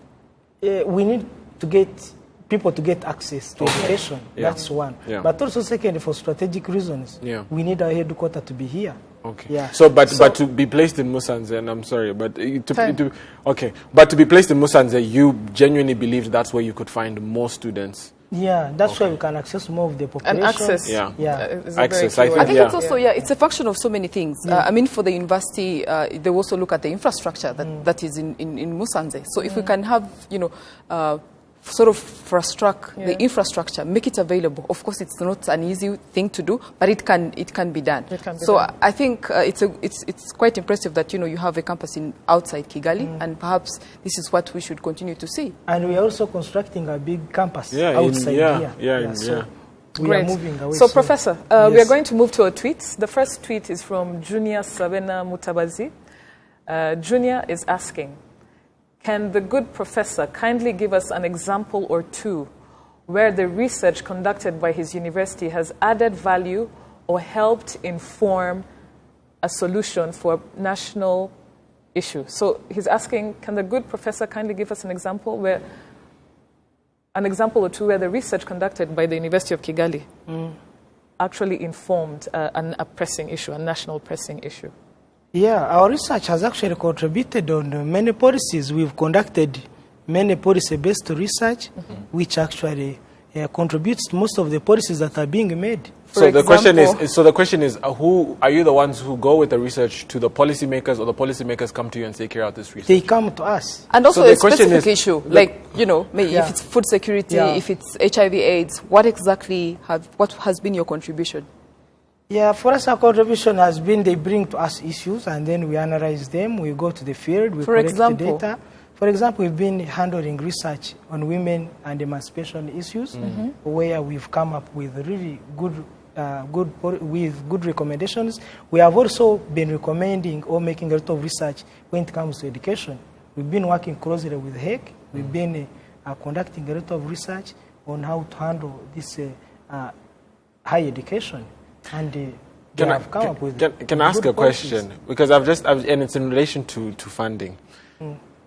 we need to get people to get access to education. Yeah. That's one. Yeah. But also, second, for strategic reasons, we need our headquarters to be here. Okay. Yeah. But to be placed in Musanze, and I'm sorry, but but to be placed in Musanze, you genuinely believed that's where you could find more students. Yeah, that's why we can access more of the population. And access. Yeah. Access. I I think it's also, it's a function of so many things. I mean, for the university, they also look at the infrastructure that is in Musanze. So if we can have, sort of fast-track the infrastructure, make it available. Of course, it's not an easy thing to do, but it can be done. I think it's quite impressive that you have a campus outside Kigali, and perhaps this is what we should continue to see. And we are also constructing a big campus outside here. So we are moving away. So, Professor, we are going to move to our tweets. The first tweet is from Junior Sabena Mutabazi. Junior is asking, can the good professor kindly give us an example or two where the research conducted by his university has added value or helped inform a solution for a national issue? So he's asking, can the good professor kindly give us an example or two where the research conducted by the University of Kigali actually informed a pressing issue, a national pressing issue? Yeah, our research has actually contributed on many policies. We've conducted many policy-based research, which actually contributes to most of the policies that are being made. So the question is, who are you the ones who go with the research to the policymakers, or the policymakers come to you and say, carry out this research? They come to us. And also So a the question specific is, issue, maybe if it's food security, if it's HIV/AIDS, what has been your contribution? Yeah, for us, our contribution has been they bring to us issues, and then we analyze them. We go to the field, we collect the data. For example, we've been handling research on women and emancipation issues, where we've come up with really good good recommendations. We have also been recommending or making a lot of research when it comes to education. We've been working closely with HEC. We've been conducting a lot of research on how to handle this high education, and they have come up with. Can I ask a question? Because and it's in relation to funding.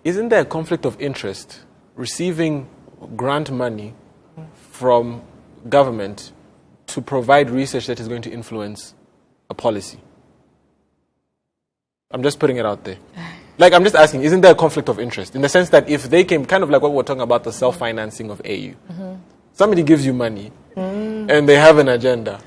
Isn't there a conflict of interest receiving grant money from government to provide research that is going to influence a policy? I'm just putting it out there. Like, I'm just asking, isn't there a conflict of interest? In the sense that if they came, kind of like what we're talking about, the self-financing of AU. Somebody gives you money, and they have an agenda.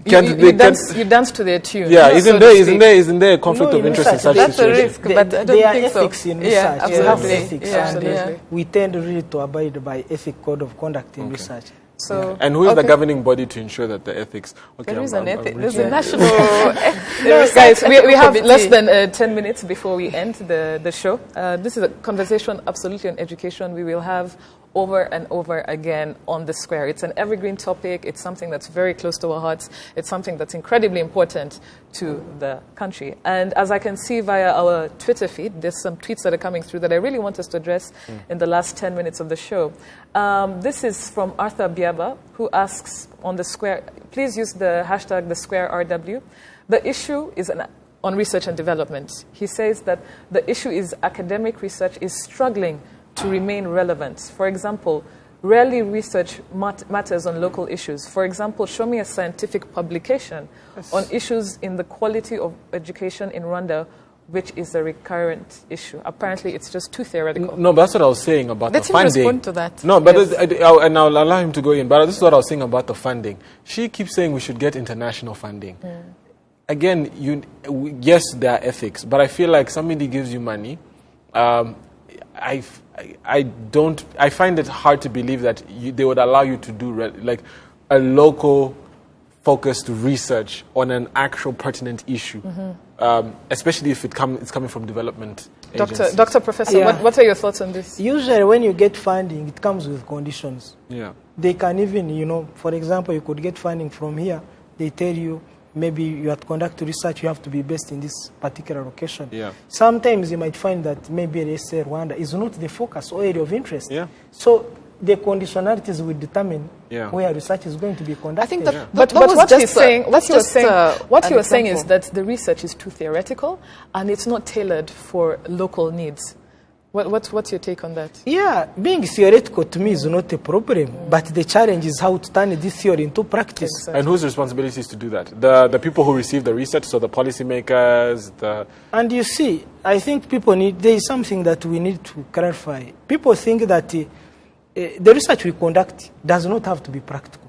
You dance to their tune. Yeah, isn't there a conflict of interest in such That's situations? a risk, but I don't there are think so. ethics in research. Absolutely. We have ethics, and Absolutely. we tend really to abide by ethic code of conduct in research. So, And who is the governing body to ensure that the ethics? Okay, There is I'm there's reaching- a national. guys, we have committee. less than 10 minutes before we end the show. This is a conversation absolutely on education. We will have over and over again on the square. It's an evergreen topic. It's something that's very close to our hearts. It's something that's incredibly important to the country. And as I can see via our Twitter feed, there's some tweets that are coming through that I really want us to address in the last 10 minutes of the show. This is from Arthur Biaba, who asks on the square, please use the hashtag #TheSquareRW. The issue is on research and development. He says that the issue is academic research is struggling to remain relevant. For example, rarely research matters on local issues. For example, show me a scientific publication on issues in the quality of education in Rwanda, which is a recurrent issue. Apparently, it's just too theoretical. No, but that's what I was saying about Let the him funding. respond to that. No, but Yes. and I'll allow him to go in. But this is what I was saying about the funding. She keeps saying we should get international funding. Again, yes, there are ethics, but I feel like somebody gives you money. I find it hard to believe that they would allow you to do like a local focused research on an actual pertinent issue, especially if it's coming from development agencies. Dr. Professor, Yeah. what are your thoughts on this? Usually when you get funding, it comes with conditions. Yeah. They can even, for example, you could get funding from here. They tell you, maybe you have to conduct research, you have to be based in this particular location. Yeah. Sometimes you might find that maybe let's say Rwanda is not the focus or area of interest. Yeah. So the conditionalities will determine Yeah. where research is going to be conducted. I think that, But that was what just he's saying, what that's he was just, saying, what he an was saying is example. that the research is too theoretical and it's not tailored for local needs. What's your take on that? Yeah, being theoretical to me is not a problem, but the challenge is how to turn this theory into practice. Exactly. And whose responsibility is to do that? The people who receive the research, so the policymakers, And you see, I think there is something that we need to clarify. People think that the research we conduct does not have to be practical.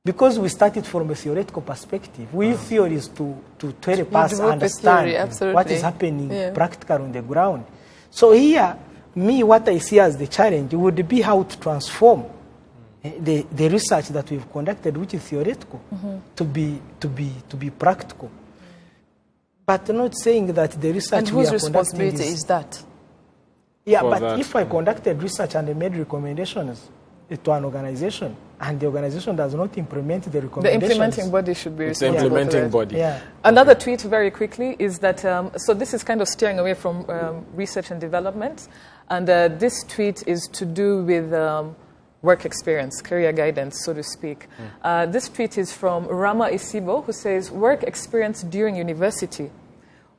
Because we started from a theoretical perspective, we use theories to help us develop a understand theory, absolutely. what is happening Yeah. practical on the ground. So here, what I see as the challenge would be how to transform the research that we've conducted, which is theoretical, to be practical. But not saying that the research And we whose are conducting responsibility is that? Yeah, for but that? if I conducted research and I made recommendations to an organization, and the organization does not implement the The recommendations, implementing body should be it's the responsible for implementing that. body. Yeah. Another tweet very quickly is that, so this is kind of steering away from research and development. And this tweet is to do with work experience, career guidance, so to speak. This tweet is from Rama Isibo, who says, work experience during university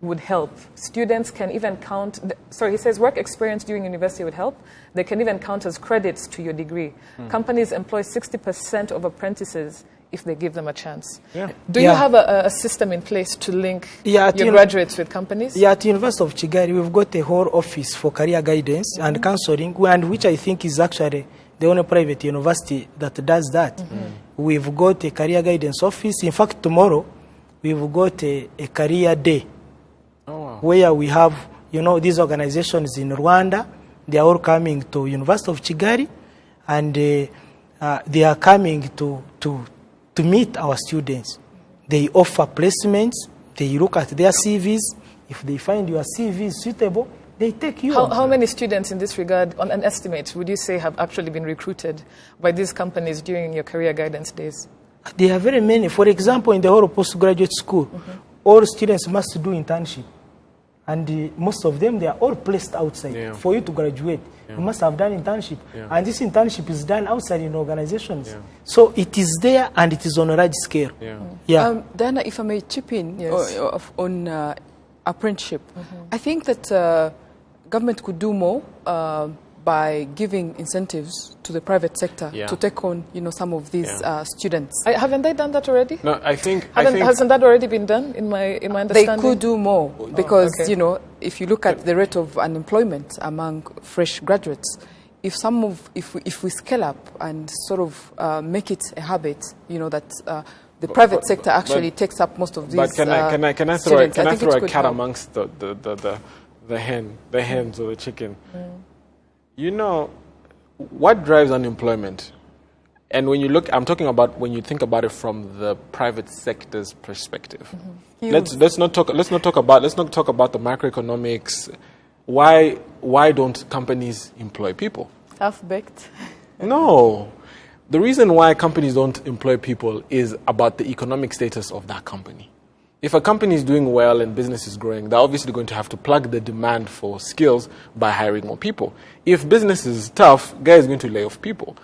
would help. Students can even count, he says work experience during university would help. They can even count as credits to your degree. Companies employ 60% of apprentices if they give them a chance. Yeah. Do you have a system in place to link Yeah, your graduates with companies? Yeah, at the University of Kigali, we've got a whole office for career guidance and counseling, and which I think is actually the only private university that does that. We've got a career guidance office. In fact, tomorrow, we've got a career day. Oh, wow. Where we have, these organizations in Rwanda. They are all coming to University of Kigali, and they are coming to meet our students. They offer placements. They look at their CVs. If they find your CV is suitable, they take you. How many students in this regard, on an estimate, would you say have actually been recruited by these companies during your career guidance days? There are very many. For example, in the whole postgraduate school, all students must do internship. And most of them, they are all placed outside. Yeah. For you to graduate, you must have done internship. Yeah. And this internship is done outside in organizations. Yeah. So it is there and it is on a large scale. Yeah. Yeah. Diana, if I may chip in on apprenticeship, I think that government could do more by giving incentives to the private sector to take on, some of these students. Haven't they done that already? No, I think Hasn't that already been done in my understanding? They could do more because, if you look at the rate of unemployment among fresh graduates, if we scale up and sort of make it a habit, that the private sector actually takes up most of these. But can I throw a cat amongst the hens or the chicken? What drives unemployment? And I'm talking about when you think about it from the private sector's perspective. Let's not talk about the macroeconomics. Why don't companies employ people? Half-baked. No. The reason why companies don't employ people is about the economic status of that company. If a company is doing well and business is growing, they're obviously going to have to plug the demand for skills by hiring more people. If business is tough, guy is going to lay off people.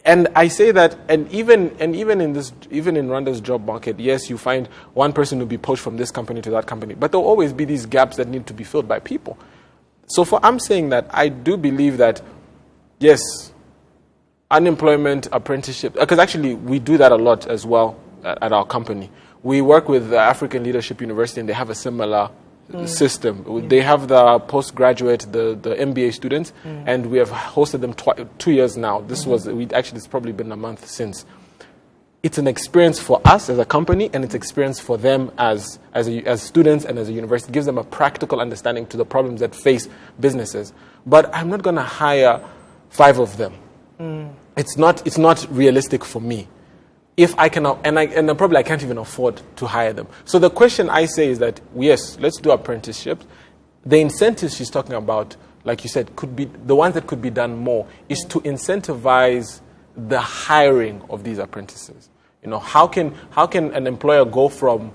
And I say that, and even in Rwanda's job market, yes, you find one person will be poached from this company to that company, but there'll always be these gaps that need to be filled by people. So I'm saying that I do believe that, yes, unemployment, apprenticeship, because actually we do that a lot as well at our company. We work with the African Leadership University, and they have a similar system. They have the postgraduate, the MBA students, and we have hosted them 2 years now. It's probably been a month since. It's an experience for us as a company, and it's experience for them as students and as a university. It gives them a practical understanding to the problems that face businesses. But I'm not going to hire 5 of them. It's not realistic for me. If I can, and probably I can't even afford to hire them. So the question I say is that, yes, let's do apprenticeships. The incentives she's talking about, like you said, could be the ones that could be done more, is to incentivize the hiring of these apprentices. How can an employer go from,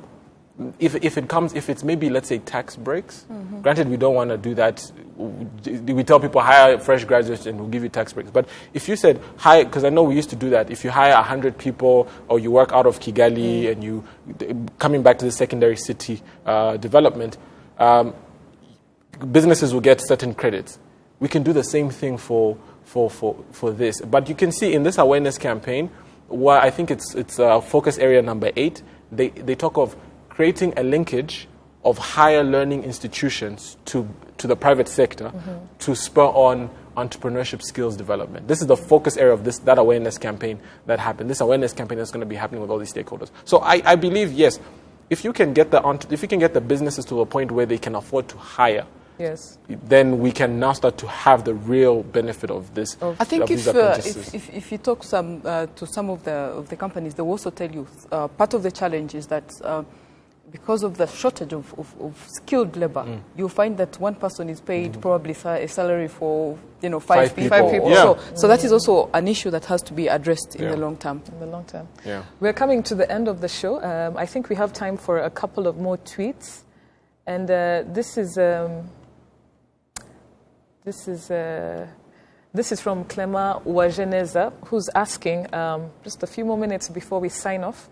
if it's maybe, let's say, tax breaks. Granted, we don't want to do that. We tell people hire fresh graduates and we'll give you tax breaks. But if you said hire, because I know we used to do that. If you hire 100 people, or you work out of Kigali and you coming back to the secondary city development, businesses will get certain credits. We can do the same thing for this. But you can see in this awareness campaign, I think it's focus area number 8. They talk of creating a linkage of higher learning institutions to the private sector to spur on entrepreneurship skills development. This is the focus area of that awareness campaign that happened. This awareness campaign is going to be happening with all these stakeholders. So I believe, yes, if you can get the businesses to a point where they can afford to hire, then we can now start to have the real benefit of this. I think if you talk to some of the companies, they will also tell you part of the challenge is that because of the shortage of skilled labor, you find that one person is paid probably a salary for 5 people. So that is also an issue that has to be addressed in the long term. Yeah. We're coming to the end of the show. I think we have time for a couple of more tweets, and this is from Clement Wageneza, who's asking, just a few more minutes before we sign off.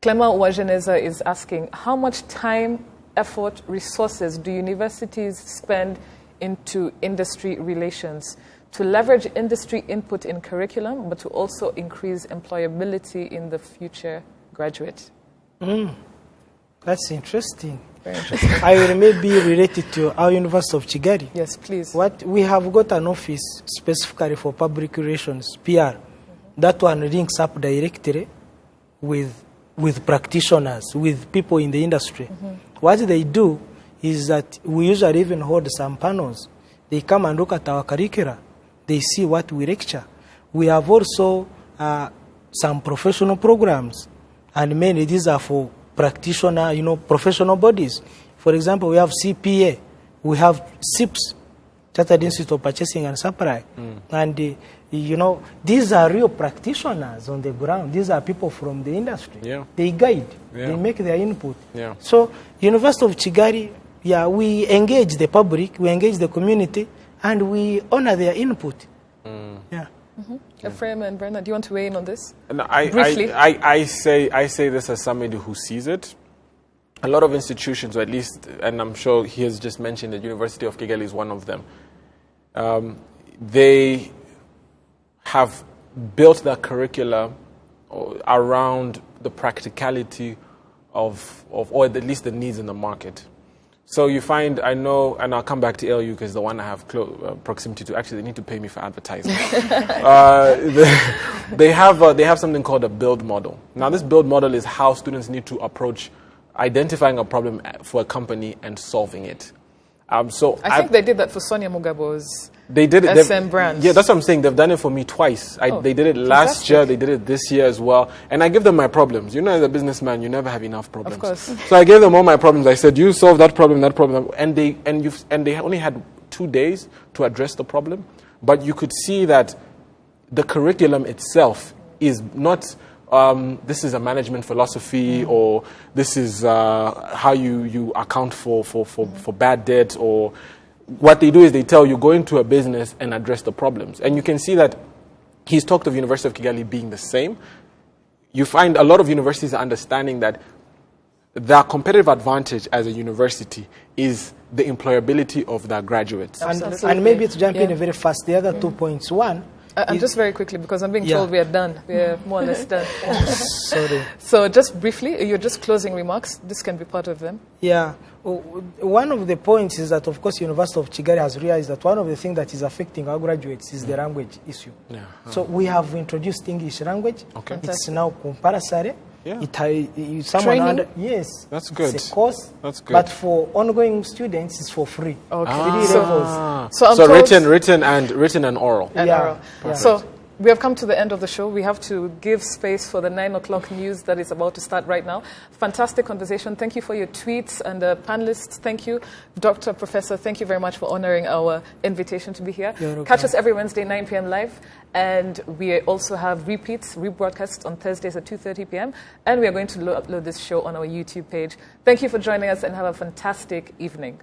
Clement Wageneza is asking, how much time, effort, resources do universities spend into industry relations to leverage industry input in curriculum, but to also increase employability in the future graduate? That's interesting. Very interesting. I will maybe related to our University of Kigali. Yes, please. We have got an office specifically for public relations, PR. That one links up directly with practitioners, with people in the industry. What they do is that we usually even hold some panels. They come and look at our curricula. They see what we lecture. We have also some professional programs, and mainly these are for practitioner, professional bodies. For example, we have CPA, we have SIPs, Chartered Institute of Purchasing and Supply. And, you know, these are real practitioners on the ground. These are people from the industry. Yeah. They guide. Yeah. They make their input. Yeah. So, University of Kigali, yeah, we engage the public, we engage the community, and we honor their input. Yeah. Ephraim and Brenna, do you want to weigh in on this? No, Briefly. I say this as somebody who sees it. A lot of institutions, or at least, and I'm sure he has just mentioned that University of Kigali is one of them, they have built their curricula around the practicality of or at least the needs in the market. So you find, I know, and I'll come back to LU because the one I have proximity to. Actually, they need to pay me for advertising. They have something called a build model. Now, this build model is how students need to approach identifying a problem for a company and solving it. So I think they did that for Sonia Mugabo's they did it, SM brands. Yeah, that's what I'm saying. They've done it for me twice. They did it last year. They did it this year as well. And I give them my problems. You know, as a businessman, you never have enough problems. Of course. So I gave them all my problems. I said, "You solve that problem, and they only had 2 days to address the problem. But you could see that the curriculum itself is not. This is a management philosophy, or this is how you account for bad debt, or what they do is they tell you, go into a business and address the problems. And you can see that he's talked of University of Kigali being the same. You find a lot of universities are understanding that their competitive advantage as a university is the employability of their graduates. And maybe to jump in very fast, the other 2 points. One, I'm just very quickly, because I'm being told we are done. We are more or less done. Sorry. So just briefly, your just closing remarks. This can be part of them. Yeah. One of the points is that, of course, University of Kigali has realized that one of the things that is affecting our graduates is the language issue. Yeah. So we have introduced English language. Okay. It's now compulsory. Yeah. Yes. That's good. It's a course. That's good. But for ongoing students, it's for free. Okay. 3 levels. So I'm So told- written and oral. and Yeah. oral. Yeah. So we have come to the end of the show. We have to give space for the 9 o'clock news that is about to start right now. Fantastic conversation. Thank you for your tweets, and the panelists, thank you. Dr. Professor, thank you very much for honoring our invitation to be here. You're welcome. Catch us every Wednesday, 9 p.m. live. And we also have repeats, rebroadcasts on Thursdays at 2:30 p.m. And we are going to upload this show on our YouTube page. Thank you for joining us, and have a fantastic evening.